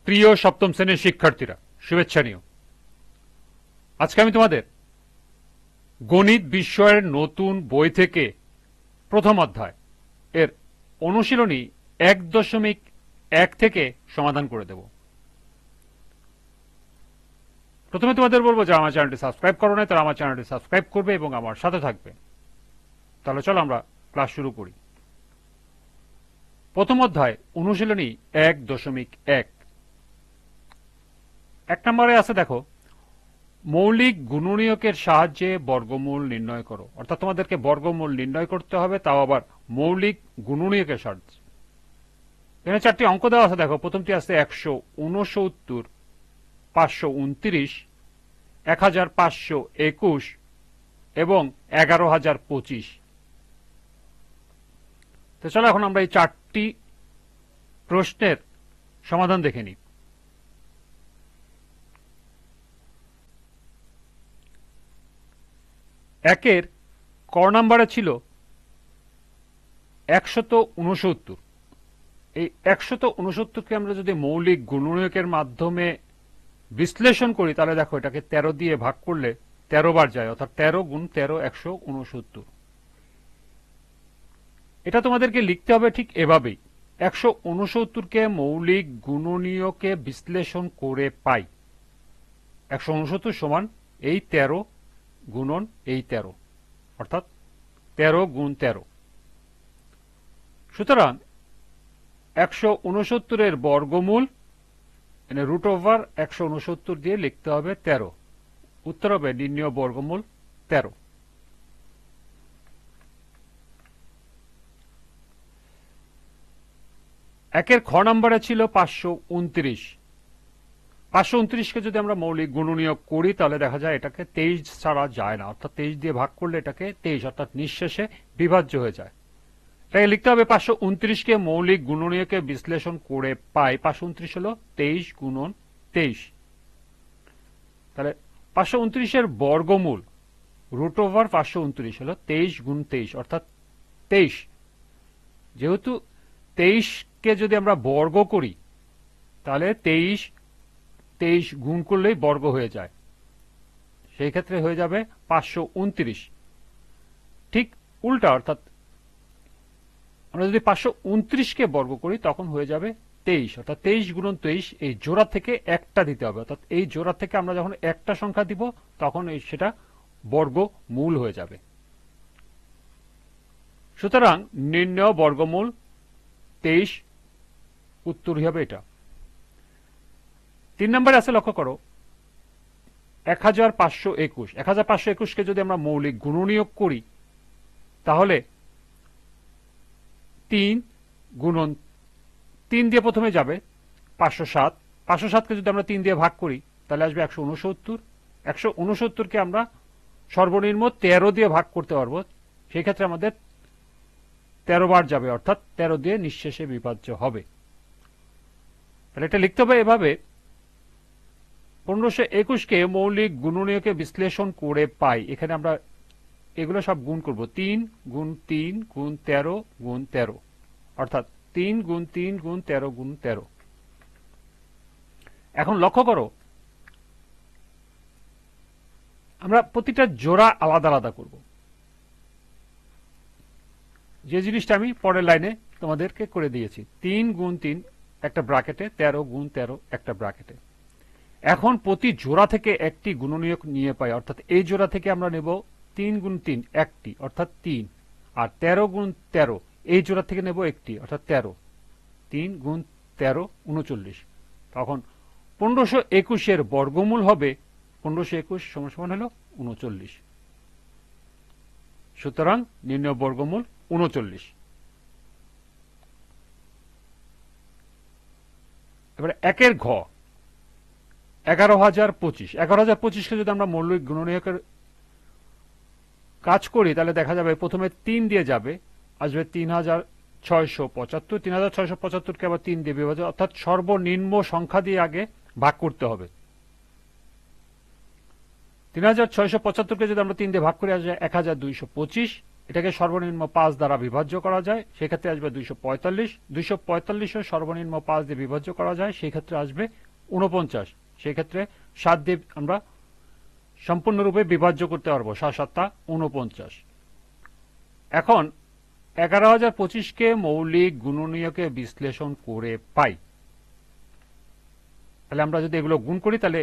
প্রিয় সপ্তম শ্রেণীর শিক্ষার্থীরা, শুভেচ্ছা নিও। আজকে আমি তোমাদের গণিত বিষয়ের নতুন বই থেকে প্রথম অধ্যায় এর অনুশীলনী 1.1 থেকে সমাধান করে দেব। প্রথমে তোমাদের বলবো যে আমার চ্যানেলটি সাবস্ক্রাইব করো না, তারা আমার চ্যানেলটি সাবস্ক্রাইব করবে এবং আমার সাথে থাকবে। তাহলে চলো আমরা ক্লাস শুরু করি। প্রথম অধ্যায় অনুশীলনী 1.1। 1 নম্বরে আছে, দেখো, মৌলিক গুণনীয়কের সাহায্যে বর্গমূল নির্ণয় করো। অর্থাৎ তোমাদেরকে বর্গমূল নির্ণয় করতে হবে, তাও আবার মৌলিক গুণনীয়কের সাহায্যে। এখানে 4টি অঙ্ক দেওয়া আছে। দেখো, প্রথমটি আছে 169, 529, 1521 এবং 11025। তো চলো এখন আমরা এই 4টি প্রশ্নের সমাধান দেখে নিই। একের ক নাম্বারে ছিল 169। এই 169কে আমরা যদি মৌলিক গুণনীয়কের মাধ্যমে বিশ্লেষণ করি, তাহলে দেখো এটাকে 13 দিয়ে ভাগ করলে 13 বার যায়, অর্থাৎ 13 গুণ 13 169। এটা তোমাদেরকে লিখতে হবে ঠিক এভাবেই। 169কে মৌলিক গুণনীয়কে বিশ্লেষণ করে পাই 169 সমান এই 13 গুণন এই 13, অর্থাৎ 13 গুণ 13। সুতরাং 169 বর্গমূল মানে রুট ওভার 169 দিয়ে লিখতে হবে 13। উত্তর হবে নির্ণেয় বর্গমূল 13। একের খ নম্বরে ছিল 529। 529কে যদি আমরা মৌলিক গুণনীয়ক করি, তাহলে দেখা যায় এটাকে 23 ছাড়া যায় না, অর্থাৎ 23 দিয়ে ভাগ করলে এটাকে 23, অর্থাৎ নিঃশেষে বিভাজ্য হয়ে যায়। তাই লিখতে হবে 529কে মৌলিক গুণনীয়কে বিশ্লেষণ করে পাই 529 হলো 23 গুণন 23। তাহলে 529-এর বর্গমূল রুট ওভার 529 হলো 23 গুণ 23, অর্থাৎ 23। যেহেতু 23কে যদি আমরা বর্গ করি, তাহলে 23 গুণ করলেই বর্গ হয়ে যায়, সেই ক্ষেত্রে হয়ে যাবে 529। ঠিক উল্টা, অর্থাৎ আমরা যদি 529কে বর্গ করি তখন হয়ে যাবে 23, অর্থাৎ 23 গুণন 23। এই জোড়া থেকে একটা দিতে হবে, অর্থাৎ এই জোড়া থেকে আমরা যখন একটা সংখ্যা দিব তখন সেটা বর্গমূল হয়ে যাবে। সুতরাং নির্ণেয় বর্গমূল 23, উত্তরই হবে এটা। 3 নম্বরে আছে, লক্ষ্য করো 1521। 1521কে যদি আমরা মৌলিক গুণনীয়ক করি, তাহলে 3 গুণন 3 দিয়ে প্রথমে যাবে 507। 507কে যদি আমরা 3 দিয়ে ভাগ করি, তাহলে আসবে 169। 169কে আমরা সর্বনিম্ন 13 দিয়ে ভাগ করতে পারবো, সেই ক্ষেত্রে আমাদের 13 বার যাবে, অর্থাৎ 13 দিয়ে নিঃশেষে বিভাজ্য হবে। তাহলে এটা লিখতে হবে এভাবে, 1521কে মৌলিক গুণনীয়কে বিশ্লেষণ করে পাই। এখানে আমরা এগুলো সব গুণ করব, 3 গুণ 3 গুণ 13 গুণ 13, অর্থাৎ 3 গুণ 3 গুণ 13 গুণ 13। এখন লক্ষ্য করো, আমরা প্রতিটা জোড়া আলাদা আলাদা করব। যে জিনিসটা আমি পরের লাইনে তোমাদেরকে করে দিয়েছি, 3 গুণ 3 একটা ব্র্যাকেটে, 13 গুণ 13 একটা ব্র্যাকেটে। এখন প্রতি জোড়া থেকে একটি গুণনীয়ক নিয়ে পাই, অর্থাৎ এই জোড়া থেকে আমরা নেব 3 গুণ 3 একটি, অর্থাৎ 3, আর 13 গুণ 13 এই জোড়া থেকে নেব একটি, অর্থাৎ 13। 3 গুণ 13 39। তখন 1521-এর বর্গমূল হবে 1521 সমান হলো 39। সুতরাং নির্ণেয় বর্গমূল 39। এবারে একের ঘ 11025। 11025কে যদি আমরা মৌলিক গুণনীয়কের কাজ করি, তাহলে দেখা যাবে প্রথমে 3 দিয়ে যাবে, আসবে 3675। 3675কে আবার 3 দিয়ে বিভাজ্য, অর্থাৎ সর্বনিম্ন সংখ্যা দিয়ে আগে ভাগ করতে হবে। 3675কে যদি আমরা 3 দিয়ে ভাগ করে, আসবে 1225। এটাকে সর্বনিম্ন 5 দ্বারা বিভাজ্য করা যায়, সেক্ষেত্রে আসবে 245। 245ও সর্বনিম্ন 5 দিয়ে বিভাজ্য করা যায়, সেই ক্ষেত্রে আসবে 49। সেই ক্ষেত্রে 7 দিয়ে আমরা সম্পূর্ণরূপে বিভাজ্য করতে পারবো, 7 7 49। এখন 11,025কে মৌলিক গুণনীয়কে বিশ্লেষণ করে পাই। তাহলে আমরা যদি এগুলো গুণ করি তাহলে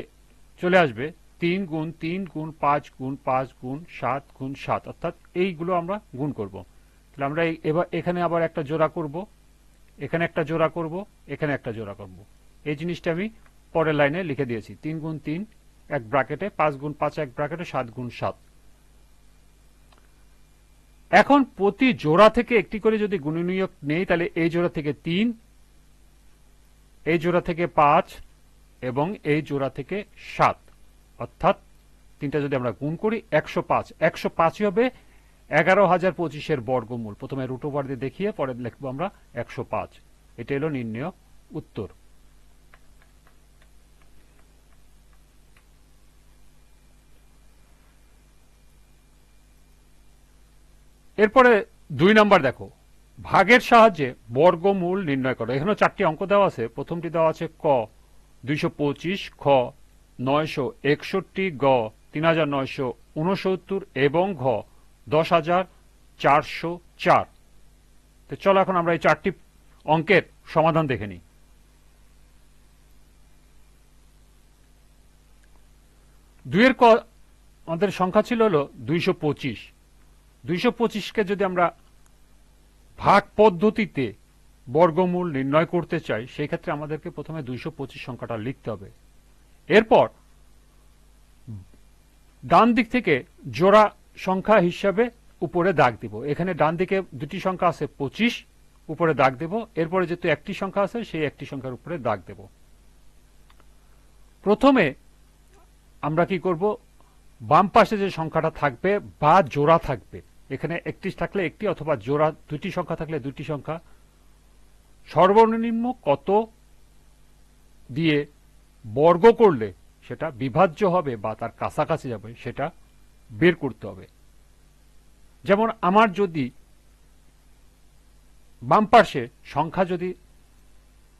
চলে আসবে 3 গুণ 3 গুণ 5 গুণ 5 গুণ 7 গুণ 7, অর্থাৎ এইগুলো আমরা গুণ করব। তাহলে আমরা এবার এখানে আবার একটা জোড়া করব, এখানে একটা জোড়া করব, এখানে একটা জোড়া করব। এই জিনিসটা আমি পরের লাইনে লিখে দিয়েছি। 3 গুণ 3 এক ব্র্যাকেটে, 5 গুণ 5 এক ব্র্যাকেটে, 7 গুণ 7। এখন প্রতি জোড়া থেকে একটি করে যদি গুণনীয়ক নেই তাহলে এই জোড়া থেকে 3, এই জোড়া থেকে 5 এবং এই জোড়া থেকে 7, অর্থাৎ তিনটা যদি আমরা গুণ করি 105। 105ই হবে 11,025-এর বর্গমূল। প্রথমে রুট ওভার দিয়ে দেখিয়ে পরে লিখবো আমরা 105। এটা হলো নির্ণয় উত্তর। এরপরে 2 নাম্বার দেখো, ভাগের সাহায্যে বর্গমূল নির্ণয় করো। এখানে 4টি অঙ্ক দেওয়া আছে। প্রথমটি দেওয়া আছে ক 225, খ 961, গ 3969 এবং ঘ 10,404। তো চলো এখন আমরা এই 4টি অঙ্কের সমাধান দেখে নিই। দুইয়ের ক আমাদের সংখ্যা ছিল হলো 225। 225কে যদি আমরা ভাগ পদ্ধতিতে বর্গমূল নির্ণয় করতে চাই, সেই ক্ষেত্রে আমাদেরকে প্রথমে 225 সংখ্যাটা লিখতে হবে। এরপর ডান দিক থেকে জোড়া সংখ্যা হিসাবে উপরে দাগ দিব। এখানে ডান দিকে দুটি সংখ্যা আছে 25, উপরে দাগ দেব। এরপরে যেহেতু একটি সংখ্যা আছে সেই একটি সংখ্যার উপরে দাগ দেব। প্রথমে আমরা কি করব, বাম পাশে যে সংখ্যাটা থাকবে বা জোড়া থাকবে, এখানে একটি থাকলে একটি অথবা জোড়া দুটি সংখ্যা থাকলে দুটি সংখ্যা, সর্বনিম্ন কত দিয়ে বর্গ করলে সেটা বিভাজ্য হবে বা তার কাছাকাছি যাবে সেটা বের করতে হবে। যেমন আমার যদি বাম পাশে সংখ্যা যদি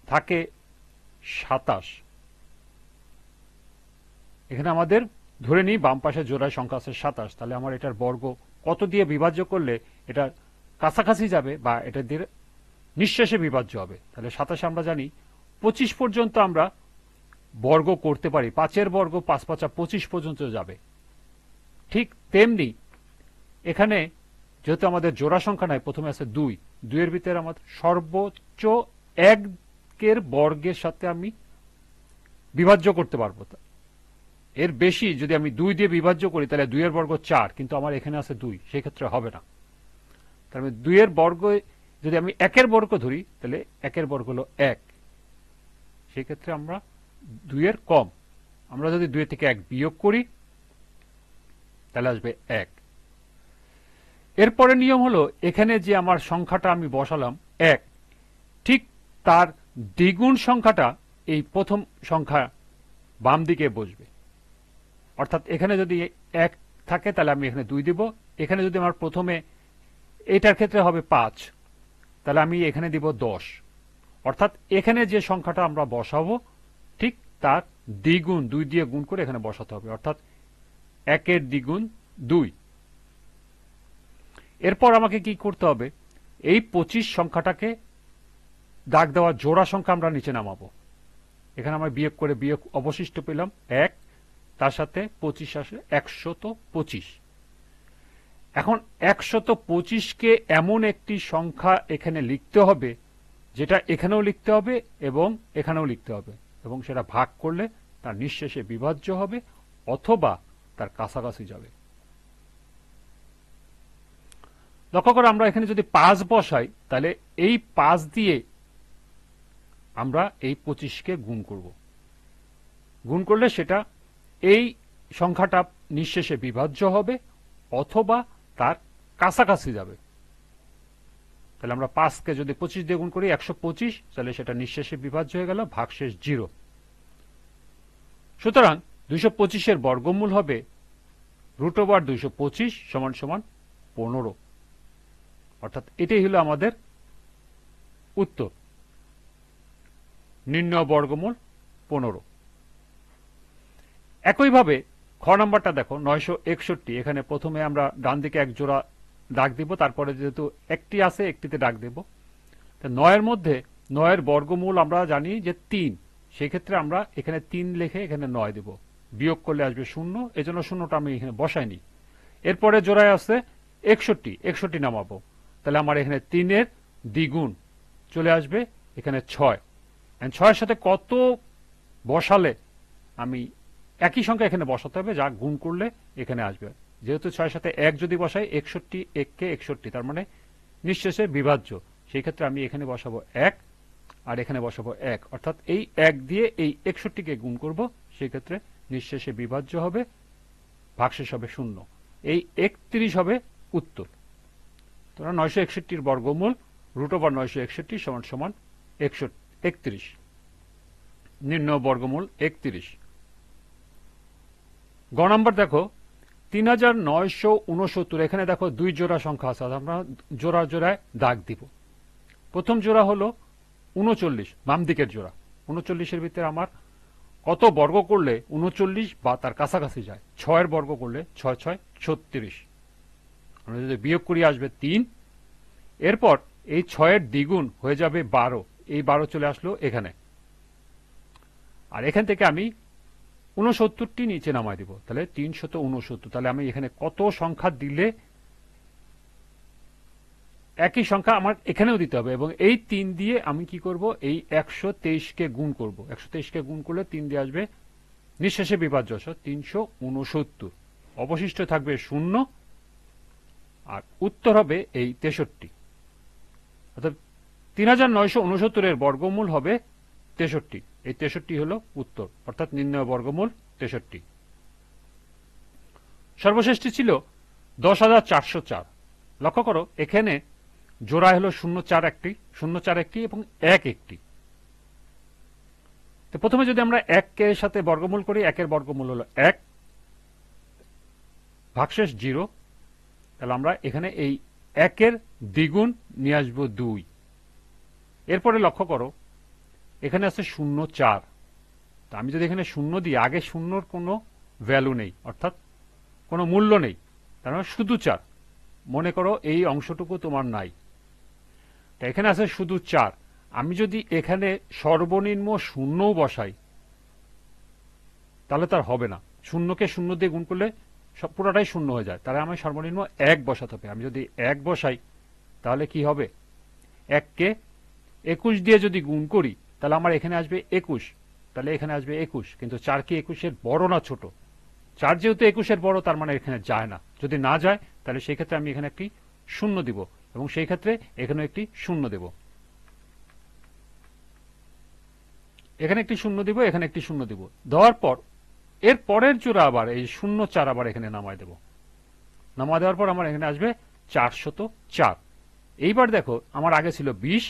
থাকে 27, এখানে আমাদের ধরে নিই বাম পাশে জোড়ায় সংখ্যা আছে 27, তাহলে আমার এটার বর্গ কত দিয়ে বিভাজ্য করলে এটা কাছাকাছি যাবে বা এটা দিয়ে নিঃশেষে বিভাজ্য হবে। তাহলে 27 আমরা জানি 25 পর্যন্ত আমরা বর্গ করতে পারি। 5-এর বর্গ 5 5 25 পর্যন্ত যাবে। ঠিক তেমনি এখানে যেহেতু আমাদের জোড়া সংখ্যা নাই, প্রথমে আছে 2, 2-এর ভিতরে আমাদের সর্বোচ্চ 1-এর বর্গের সাথে আমি বিভাজ্য করতে পারবো। এর বেশি যদি আমি 2 দিয়ে বিভাজ্য করি তাহলে 2-এর বর্গ 4, কিন্তু আমার এখানে আছে 2, সেই ক্ষেত্রে হবে না। তার মানে 2-এর বর্গ যদি আমি 1-এর বর্গ ধরি তাহলে 1-এর বর্গ হলো 1, সেই ক্ষেত্রে আমরা 2-এর কম। আমরা যদি 2 থেকে 1 বিয়োগ করি তাহলে আসবে 1। এরপরে নিয়ম হলো এখানে যে আমার সংখ্যাটা আমি বসালাম 1, ঠিক তার দ্বিগুণ সংখ্যাটা এই প্রথম সংখ্যা বাম দিকে বসবে। অর্থাৎ এখানে যদি 1 থাকে তাহলে আমি এখানে 2 দিব। এখানে যদি আমার প্রথমে এটার ক্ষেত্রে হবে 5, তাহলে আমি এখানে দিব 10। অর্থাৎ এখানে যে সংখ্যাটা আমরা বসাবো ঠিক তার দ্বিগুণ 2 দিয়ে গুণ করে এখানে বসাতে হবে, অর্থাৎ 1-এর দ্বিগুণ 2। এরপর আমাকে কি করতে হবে, এই 25 সংখ্যাটাকে দাগ দেওয়া জোড়া সংখ্যা আমরা নিচে নামাবো। এখানে আমরা বিয়োগ করে বিয়োগ অবশিষ্ট পেলাম 1, তার সাথে 25 আসে 125। এখন 125কে এমন একটি সংখ্যা এখানে লিখতে হবে যেটা এখানেও লিখতে হবে এবং এখানেও লিখতে হবে, এবং সেটা ভাগ করলে তার নিঃশেষে বিভাজ্য হবে অথবা তার কাছাকাছি যাবে। লক্ষ্য করে আমরা এখানে যদি 5 বসাই তাহলে এই 5 দিয়ে আমরা এই 25কে গুণ করব। গুণ করলে সেটা এই সংখ্যাটা নিঃশেষে বিভাজ্য হবে অথবা তার কাছাকাছি যাবে। তাহলে আমরা 5কে যদি 25 দিয়ে গুণ করি 125, তাহলে সেটা নিঃশেষে বিভাজ্য হয়ে গেল, ভাগশেষ 0। সুতরাং 225-এর বর্গমূল হবে √225 = 15। অর্থাৎ এটাই হলো আমাদের উত্তর। নির্ণয় বর্গমূল 15। একইভাবে খ নাম্বারটা দেখো 961। এখানে প্রথমে আমরা ডান দিকে এক জোড়া দাগ দিব, তারপরে যেহেতু একটি আছে একটিতে দাগ দেব। 9 এর মধ্যে 9 এর বর্গমূল আমরা জানি যে 3, সেই ক্ষেত্রে আমরা এখানে 3 লিখে এখানে 9 দেব, বিয়োগ করলে আসবে 0, এজন্য 0টা আমি এখানে বসাইনি। এরপরে জোড়ায় আছে 61 নামাবো, তাহলে আমার এখানে 3 এর দ্বিগুণ চলে আসবে এখানে 6। 6 এর সাথে কত বসালে আমি একই সংখ্যা এখানে বসাতে হবে, যা গুণ করলে এখানে আসবে। যেহেতু 6 এর সাথে 1 যদি বসাই 61, 1 কে 61, তার মানে নিঃশেষে বিভাজ্য, সেই ক্ষেত্রে আমি এখানে বসাবো 1 আর এখানে বসাবো 1, অর্থাৎ এই 1 দিয়ে এই 61কে গুণ করব, সেই ক্ষেত্রে নিঃশেষে বিভাজ্য হবে, ভাগশেষ হবে 0। এই 31 হবে উত্তর। তোমরা 961 বর্গমূল √961 সমান সমান 31। নির্ণয় বর্গমূল 31। গ নাম্বার দেখো 3969। এখানে দেখো 2 জোড়া সংখ্যা আছে, আমরা জোড়া জোড়ায় দাগ দিব। প্রথম জোড়া হলো 39, বাম দিকের জোড়া। 39-এর ভিতরে আমার কত বর্গ করলে 39 বা তার কাছাকাছি যায়? 6 এর বর্গ করলে 6 6 36, আমরা যদি বিয়োগ করি আসবে 3। এরপর এই 6 এর দ্বিগুণ হয়ে যাবে 12, এই 12 চলে আসলো এখানে। আর এখান থেকে আমি 69টি নিচে নামাই দিব, তাহলে 369। তাহলে আমি এখানে কত সংখ্যা দিলে একই সংখ্যা আমার এখানেও দিতে হবে, এবং এই 3 দিয়ে আমি কি করব, এই 123কে গুণ করব। 123কে গুণ করলে 3 দিয়ে আসবে নিঃশেষে বিভাজ্য 369। অবশিষ্ট থাকবে 0, আর উত্তর হবে এই 63। অর্থাৎ 3969 এর বর্গমূল হবে 63। এই 63 হলো উত্তর, অর্থাৎ নির্ণয় বর্গমূল 63। সর্বশেষটি ছিল 10,404। লক্ষ্য করো এখানে জোড়া হলো 0 4 একটি এবং 1 একটি। তো প্রথমে যদি আমরা 1 এর সাথে বর্গমূল করি, 1 এর বর্গমূল হলো 1, ভাগশেষ 0। তাহলে আমরা এখানে এই 1 এর দ্বিগুণ নিয়ে আসবো 2। এরপরে লক্ষ্য করো এখানে আছে 0 4। তা আমি যদি এখানে 0 দিই, আগে 0-র কোনো ভ্যালু নেই, অর্থাৎ কোনো মূল্য নেই, তার মানে শুধু 4। মনে করো এই অংশটুকু তোমার নাই, তা এখানে আছে শুধু 4। আমি যদি এখানে সর্বনিম্ন 0 বসাই তাহলে তার হবে না। 0কে 0 দিয়ে গুণ করলে সব পুরোটাই 0 হয়ে যায়, তাহলে আমি সর্বনিম্ন 1 বসাতে হবে। আমি যদি 1 বসাই তাহলে কি হবে, 1কে 21 দিয়ে যদি গুণ করি তাহলে আমার এখানে আসবে 21, তাহলে এখানে আসবে 21। কিন্তু 4 কি 21-এর বড় না ছোট? 4 যেহেতু 21-এর বড়, তার মানে এখানে যায় না। যদি না যায় তাহলে সেই ক্ষেত্রে আমি এখানে একটি 0 দিব, এবং সেই ক্ষেত্রে এখানে একটি 0 দেব, এখানে একটি 0 দিব, এখানে একটি 0 দিব। দেওয়ার পর এর পরের জোড়া আবার এই 0 4 আবার এখানে নামায় দেব। নামা দেওয়ার পর আমার এখানে আসবে 404। এইবার দেখো আমার আগে ছিল 20,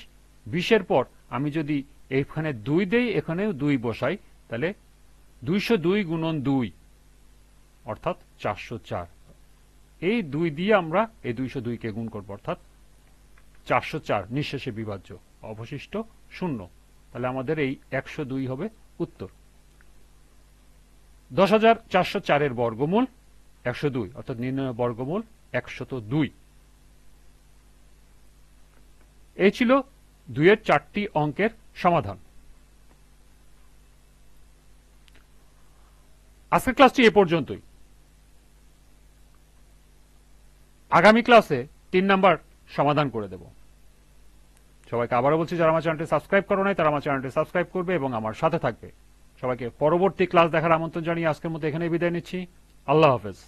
20-এর পর আমি যদি এখানে 2 দেই, এখানেও 2 বসাই, তাহলে 202 গুণন 2 অর্থাৎ 404। এই 2 দিয়ে আমরা এই 202-কে গুণ করব, অর্থাৎ 404 নিঃশেষে বিভাজ্য, অবশিষ্ট 0। তাহলে আমাদের এই 102 হবে উত্তর। 10,404 এর বর্গমূল 102, অর্থাৎ নির্ণয় বর্গমূল 102। এই ছিল 2-এর 4টি অঙ্কের সমাধান। আজকের ক্লাসটি এ পর্যন্তই। আগামী ক্লাসে 3 নাম্বার সমাধান করে দেব। সবাইকে আবারও বলছি, যারা আমার চ্যানেলটি সাবস্ক্রাইব করো নাই তারা আমার চ্যানেলটি সাবস্ক্রাইব করবে এবং আমার সাথে থাকবে। সবাইকে পরবর্তী ক্লাস দেখার আমন্ত্রণ জানিয়ে আজকের মতো এখানেই বিদায় নিচ্ছি। আল্লাহ হাফেজ।